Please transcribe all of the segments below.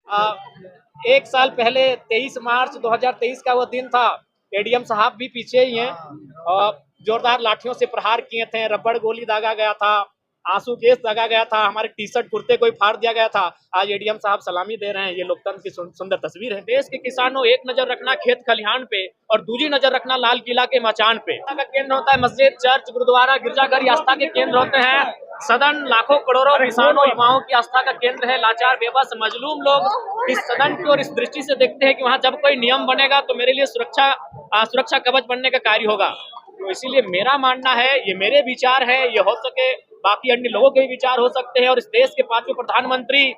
आ, एक साल पहले 23 मार्च 2023 का वो दिन था। एडीएम साहब भी पीछे ही हैं और जोरदार लाठियों से प्रहार किए थे, रबड़ गोली दागा गया था, आंसू गैस दागा गया था, हमारे टी शर्ट कुर्ते कोई फाड़ दिया गया था। आज एडीएम साहब सलामी दे रहे हैं। ये लोकतंत्र की सुंदर तस्वीर है। देश के किसानों, एक नजर रखना खेत खलिहान पे और दूसरी नजर रखना लाल किला के मचान पे। का केंद्र होता है मस्जिद, चर्च, गुरुद्वारा, गिरजाघर आस्था के केंद्र होते हैं। सदन लाखों करोड़ों किसानों युवाओं की आस्था का केंद्र है। लाचार बेबस मजलूम लोग इस सदन की और इस दृष्टि से देखते हैं कि वहाँ जब कोई नियम बनेगा तो मेरे लिए सुरक्षा कवच बनने का कार्य होगा। तो इसीलिए मेरा मानना है, ये मेरे विचार है, ये हो सके बाकी अन्य लोगों के भी विचार हो सकते हैं। और इस देश के 5वें प्रधानमंत्री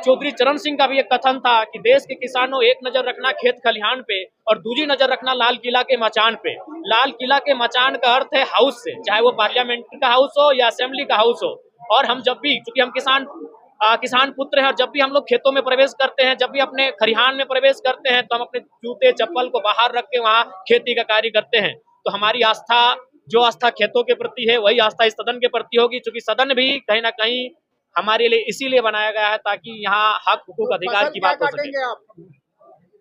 चौधरी चरण सिंह का भी एक कथन था कि देश के किसानों, एक नजर रखना खेत खलिहान पे और दूसरी नजर रखना लाल किला के मचान पे। लाल किला के मचान का अर्थ है हाउस से, चाहे वो पार्लियामेंट का हाउस हो या असेंबली का हाउस हो। और हम जब भी, चूंकि हम किसान पुत्र हैं, और जब भी हम लोग खेतों में प्रवेश करते हैं, जब भी अपने खरिहान में प्रवेश करते हैं, तो हम अपने जूते चप्पल को बाहर रख के वहाँ खेती का कार्य करते हैं। तो हमारी आस्था, जो आस्था खेतों के प्रति है, वही आस्था इस सदन के प्रति होगी। क्योंकि सदन भी कहीं ना कहीं हमारे लिए इसीलिए बनाया गया है ताकि यहाँ हक, हुकूक, अधिकार की बात हो सके।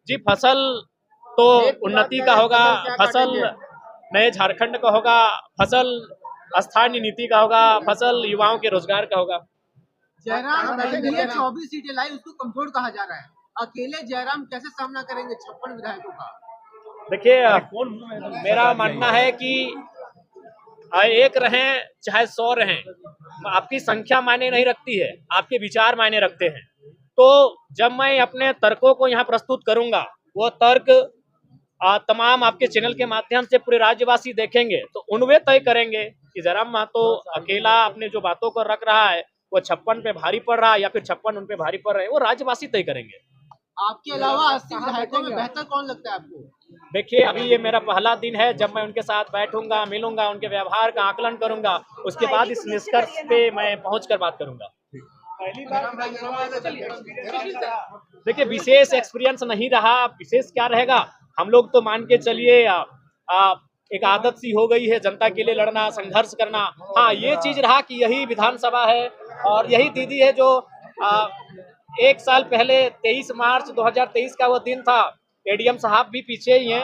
जी, फसल तो उन्नति का होगा, फसल नए झारखंड का होगा, फसल स्थानीय नीति का होगा, फसल युवाओं के रोजगार का होगा। जयराम 24 सीटें लाई, उसको कमजोर कहा जा रहा है। अकेले जयराम कैसे सामना करेंगे 56 विधायकों का? देखिए, मेरा मानना है कि एक रहें चाहे 100 रहें, आपकी संख्या मायने नहीं रखती है, आपके विचार मायने रखते हैं। तो जब मैं अपने तर्कों को यहाँ प्रस्तुत करूंगा, वो तर्क तमाम आपके चैनल के माध्यम से पूरे राज्यवासी देखेंगे, तो उनवे तय करेंगे कि जयराम महतो अकेला अपने जो बातों को रख रहा है वो 56 पे भारी पड़ रहा है या फिर 56 उन पे भारी पड़ रहे हैं, वो राज्यवासी तय करेंगे। आपके अलावा 80 विधायकों में बेहतर कौन लगता है आपको? देखिए, अभी ये मेरा पहला दिन है। जब मैं उनके साथ बैठूंगा, मिलूंगा, उनके व्यवहार का आकलन करूंगा, उसके बाद इस निष्कर्ष पे मैं पहुंचकर बात करूंगा। देखिए, विशेष एक्सपीरियंस नहीं रहा, विशेष क्या रहेगा। हम लोग तो मान के चलिए एक आदत सी हो गई है जनता के लिए लड़ना, संघर्ष करना। हाँ, ये चीज रहा कि यही विधानसभा है और यही दीदी है जो एक साल पहले 23 मार्च 2023 का वो दिन था। एडीएम साहब भी पीछे ही हैं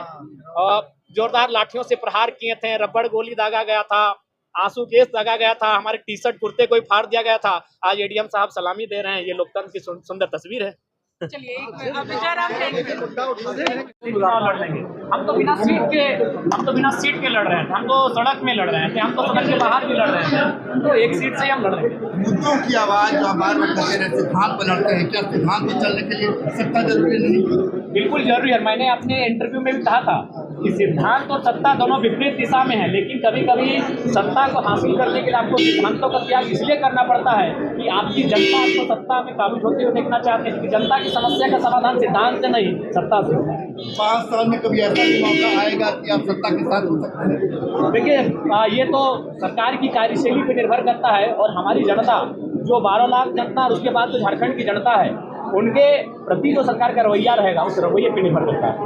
और जोरदार लाठियों से प्रहार किए थे, रबड़ गोली दागा गया था, आंसू गैस दागा गया था, हमारे टी शर्ट कुर्ते कोई फाड़ दिया गया था। आज एडीएम साहब सलामी दे रहे हैं। ये लोकतंत्र की सुंदर तस्वीर है। चलिए, हम तो बिना सीट के लड़ रहे थे, हम तो सड़क में लड़ रहे थे, हम तो सड़क के बाहर भी लड़ रहे थे, तो एक सीट से हम लड़ रहे हैं। मुद्दों की आवाज जो बार बार करते रहे, सिद्धांत पर लड़ते हैं, क्या सिद्धांत पर चलने के लिए सत्ता जरूरी नहीं? बिल्कुल जरूरी है। मैंने अपने इंटरव्यू में भी कहा था कि सिद्धांत और सत्ता दोनों विपरीत दिशा में है, लेकिन कभी कभी सत्ता को हासिल करने के लिए आपको सिद्धांतों का त्याग इसलिए करना पड़ता है कि आपकी जनता आपको सत्ता में काबिज होते हुए देखना चाहते हैं कि जनता की समस्या का समाधान सिद्धांत से नहीं, सत्ता से होगा। 5 साल में कभी ऐसा भी मौका आएगा कि आप सत्ता के साथ हो सकते हैं? देखिए, ये तो सरकार की कार्यशैली पर निर्भर करता है और हमारी जनता, जो 12 लाख जनता और उसके बाद जो झारखंड की जनता है, उनके प्रति जो सरकार का रवैया रहेगा, उस रवैये पर निर्भर करता है।